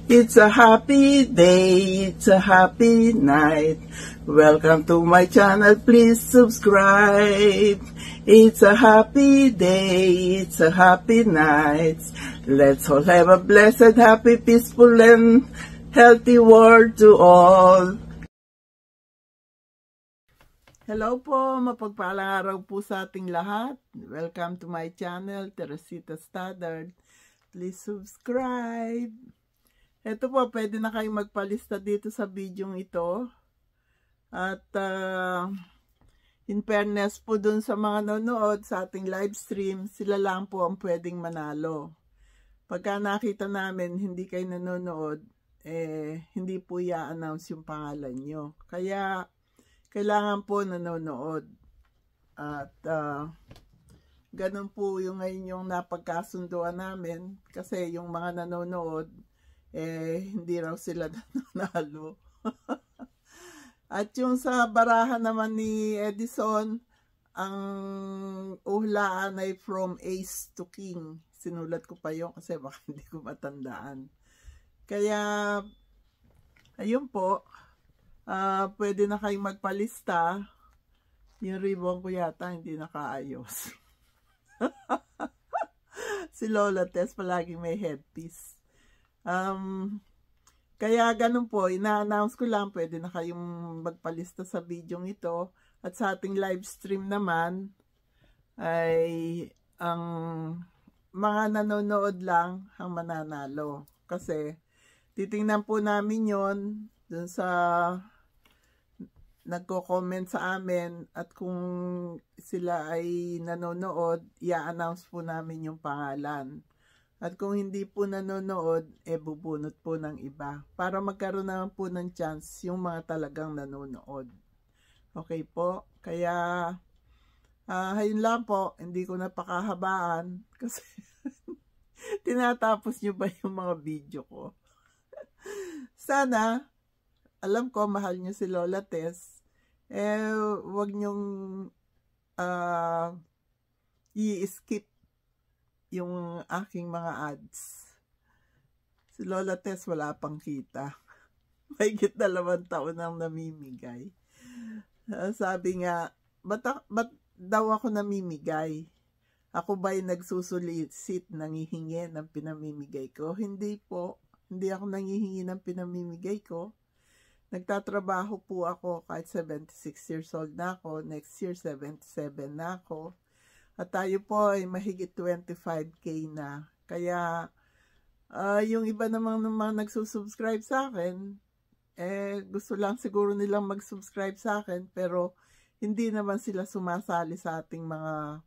It's a happy day, it's a happy night. Welcome to my channel, please subscribe. It's a happy day, it's a happy night. Let's all have a blessed, happy, peaceful, and healthy world to all. Hello po, mapagpalang araw po sa ating lahat. Welcome to my channel, Teresita Stoddard. Please subscribe. Ito po, pwede na kayong magpalista dito sa video ito. At in fairness po dun sa mga nanonood sa ating live stream, sila lang po ang pwedeng manalo. Pagka nakita namin hindi kayo nanonood, hindi po i-announce yung pangalan nyo. Kaya kailangan po nanonood. At ganun po yung ngayon yung napagkasunduan namin. Kasi yung mga nanonood, hindi raw sila nanalo. At yung sa barahan naman ni Edison, ang uhulaan ay from ace to king. Sinulat ko pa yun kasi baka hindi ko matandaan. Kaya, ayun po, pwede na kayong magpalista. Yung ribbon ko yata hindi nakaayos. Si Lola Tess palagi may headpiece. Kaya ganun po, ina-announce ko lang, pwede na kayong magpalista sa video ito. At sa ating live stream naman, ay ang mga nanonood lang ang mananalo. Kasi titingnan po namin yon dun sa nagko-comment sa amin, at kung sila ay nanonood, i-announce po namin yung pangalan. At kung hindi po nanonood, bubunot po ng iba. Para magkaroon naman po ng chance yung mga talagang nanonood. Okay po? Kaya, ayun lang po. Hindi ko napakahabaan. Kasi, tinatapos nyo ba yung mga video ko? Sana, alam ko, mahal nyo si Lola Tess. Wag nyong i-skip yung aking mga ads. Si Lola Tess wala pang kita. Mahigit 2 taon nang namimigay. Sabi nga, ba't daw ako namimigay? Ako ba'y nagsusulisit, nangihingi ng pinamimigay ko? Hindi po. Hindi ako nangihingi ng pinamimigay ko. Nagtatrabaho po ako kahit 76 years old na ako. Next year, 77 na ako. At tayo po ay mahigit 25K na. Kaya, yung iba namang nagsusubscribe sa akin, gusto lang siguro nilang mag-subscribe sa akin, pero hindi naman sila sumasali sa ating mga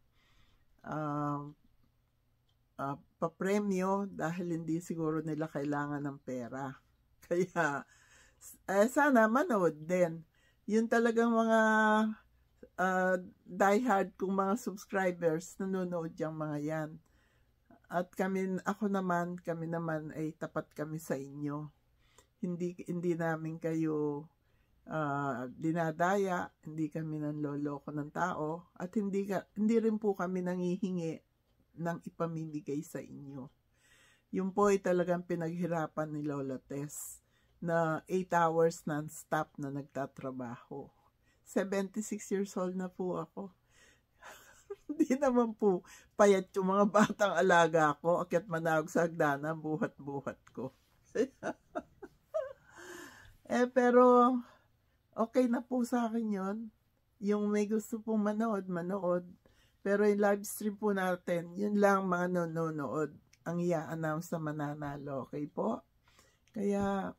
papremyo dahil hindi siguro nila kailangan ng pera. Kaya, sana manood din. Yun talagang mga diehard kong mga subscribers, nanonood yung mga yan. At kami naman ay tapat kami sa inyo. Hindi namin kayo dinadaya, hindi kami nanloloko ng tao, at hindi rin po kami nangihingi ng ipamimigay sa inyo. Yun po ay talagang pinaghirapan ni Lola Tess na 8 hours non-stop na nagtatrabaho. 76 years old na po ako. Hindi naman po payat yung mga batang alaga ko. Akyat manawag sa hagdanan, buhat-buhat ko. Pero okay na po sa akin yon. Yung may gusto pong manood. Pero yung live stream po natin, yun lang mga nanonood ang i-announce na mananalo. Okay po? Kaya,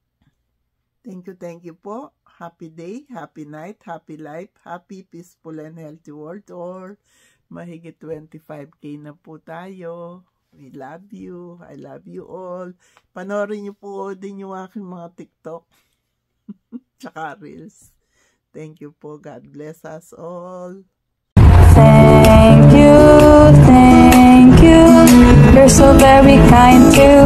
thank you po. Happy day, happy night, happy life, happy, peaceful, and healthy world. Or mahigit 25K na po tayo. We love you. I love you all. Panoorin niyo po din yung aking mga TikTok. Tsaka Reels. Thank you po. God bless us all. Thank you. You're so very kind to